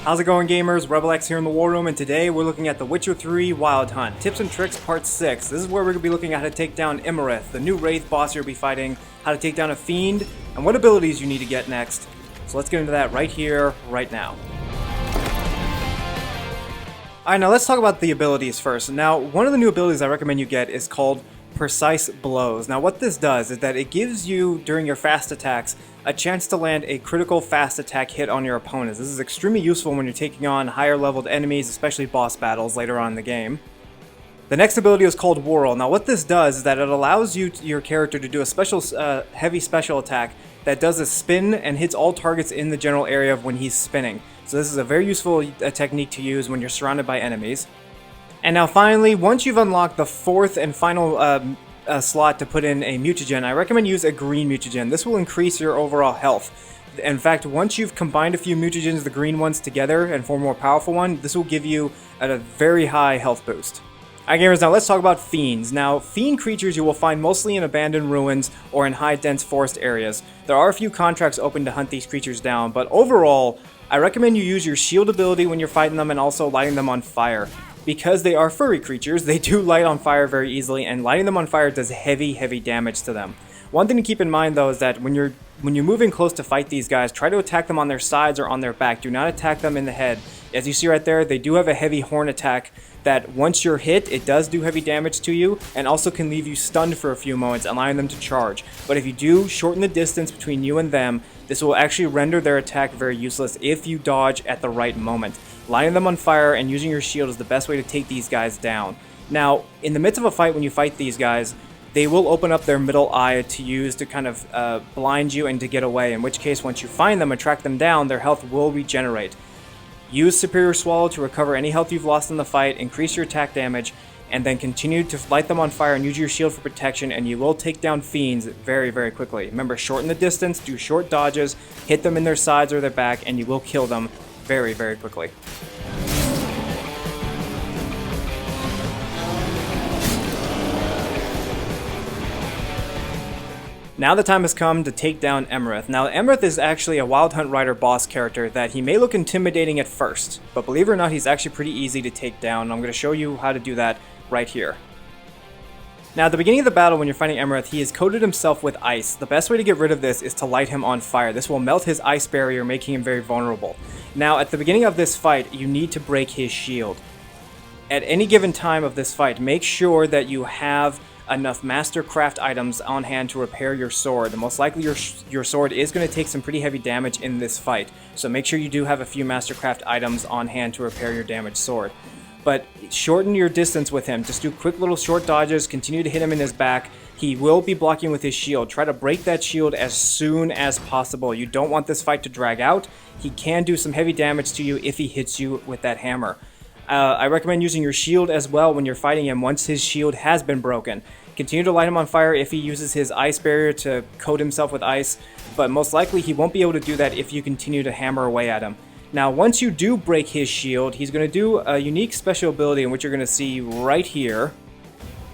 How's it going, gamers? RebelX here in the War Room, and today we're looking at The Witcher 3 Wild Hunt. Tips and Tricks Part 6. This is where we're going to be looking at how to take down Imerith, the new Wraith boss you'll be fighting, how to take down a Fiend, and what abilities you need to get next. So let's get into that right here, right now. Alright, now let's talk about the abilities first. Now, one of the new abilities I recommend you get is called Precise Blows. Now what this does is that it gives you, during your fast attacks, a chance to land a critical fast attack hit on your opponents. This is extremely useful when you're taking on higher leveled enemies, especially boss battles later on in the game. The next ability is called Whirl. Now what this does is that it allows your character to do a special, heavy special attack that does a spin and hits all targets in the general area of when he's spinning. So this is a very useful technique to use when you're surrounded by enemies. And now finally, once you've unlocked the fourth and final slot to put in a mutagen, I recommend use a green mutagen. This will increase your overall health. In fact, once you've combined a few mutagens, the green ones together, and form a more powerful one, this will give you a very high health boost. Alright gamers, now let's talk about Fiends. Now, Fiend creatures you will find mostly in abandoned ruins or in high dense forest areas. There are a few contracts open to hunt these creatures down, but overall, I recommend you use your shield ability when you're fighting them and also lighting them on fire. Because they are furry creatures, they do light on fire very easily, and lighting them on fire does heavy damage to them. One thing to keep in mind though is that when you're moving close to fight these guys, try to attack them on their sides or on their back. Do not attack them in the head. As you see right there, they do have a heavy horn attack that once you're hit, it does do heavy damage to you and also can leave you stunned for a few moments, allowing them to charge. But if you do shorten the distance between you and them, this will actually render their attack very useless if you dodge at the right moment. Lighting them on fire and using your shield is the best way to take these guys down. Now, in the midst of a fight when you fight these guys, they will open up their middle eye to use to kind of blind you and to get away, in which case once you find them and track them down, their health will regenerate. Use Superior Swallow to recover any health you've lost in the fight, increase your attack damage, and then continue to light them on fire and use your shield for protection, and you will take down Fiends very quickly. Remember, shorten the distance, do short dodges, hit them in their sides or their back, and you will kill them very quickly. Now the time has come to take down Imerith. Now Imerith is actually a Wild Hunt Rider boss character that he may look intimidating at first, but believe it or not, he's actually pretty easy to take down. I'm going to show you how to do that right here. Now at the beginning of the battle when you're fighting Imerith, he has coated himself with ice. The best way to get rid of this is to light him on fire. This will melt his ice barrier, making him very vulnerable. Now at the beginning of this fight, you need to break his shield. At any given time of this fight, make sure that you have enough Mastercraft items on hand to repair your sword. Most likely your sword is going to take some pretty heavy damage in this fight, so make sure you do have a few Mastercraft items on hand to repair your damaged sword. But shorten your distance with him. Just do quick little short dodges, continue to hit him in his back. He will be blocking with his shield. Try to break that shield as soon as possible. You don't want this fight to drag out. He can do some heavy damage to you if he hits you with that hammer. I recommend using your shield as well when you're fighting him once his shield has been broken. Continue to light him on fire if he uses his ice barrier to coat himself with ice, but most likely he won't be able to do that if you continue to hammer away at him. Now once you do break his shield, he's going to do a unique special ability in which you're going to see right here.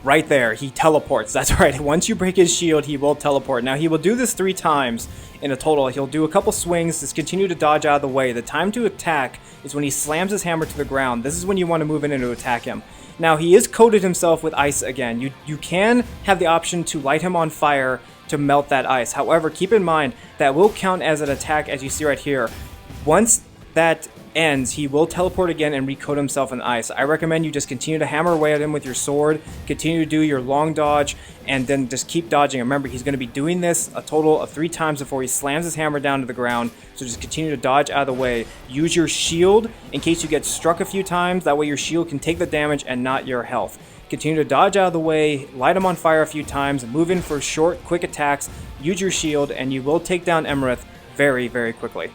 Right there, he teleports. That's right, once you break his shield, he will teleport. Now he will do this 3 times in a total. He'll do a couple swings, just continue to dodge out of the way. The time to attack is when he slams his hammer to the ground. This is when you want to move in and to attack him. Now he is coated himself with ice again. You can have the option to light him on fire to melt that ice. However, keep in mind that will count as an attack, as you see right here. Once that ends, he will teleport again and recoat himself in ice. I recommend you just continue to hammer away at him with your sword, continue to do your long dodge, and then just keep dodging. Remember, he's going to be doing this a total of 3 times before he slams his hammer down to the ground, so just continue to dodge out of the way. Use your shield in case you get struck a few times, that way your shield can take the damage and not your health. Continue to dodge out of the way, light him on fire a few times, move in for short, quick attacks, use your shield, and you will take down Imerith very quickly.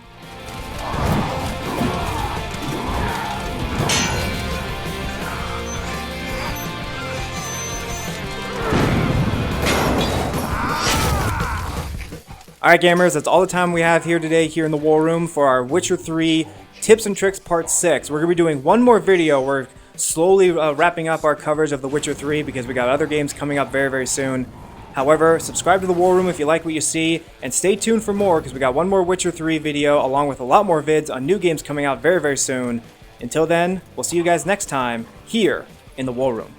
Alright gamers, that's all the time we have here today here in the War Room for our Witcher 3 Tips and Tricks Part 6. We're going to be doing one more video. We're slowly wrapping up our coverage of The Witcher 3 because we got other games coming up very soon. However, subscribe to the War Room if you like what you see, and stay tuned for more because we got one more Witcher 3 video along with a lot more vids on new games coming out very, very soon. Until then, we'll see you guys next time here in the War Room.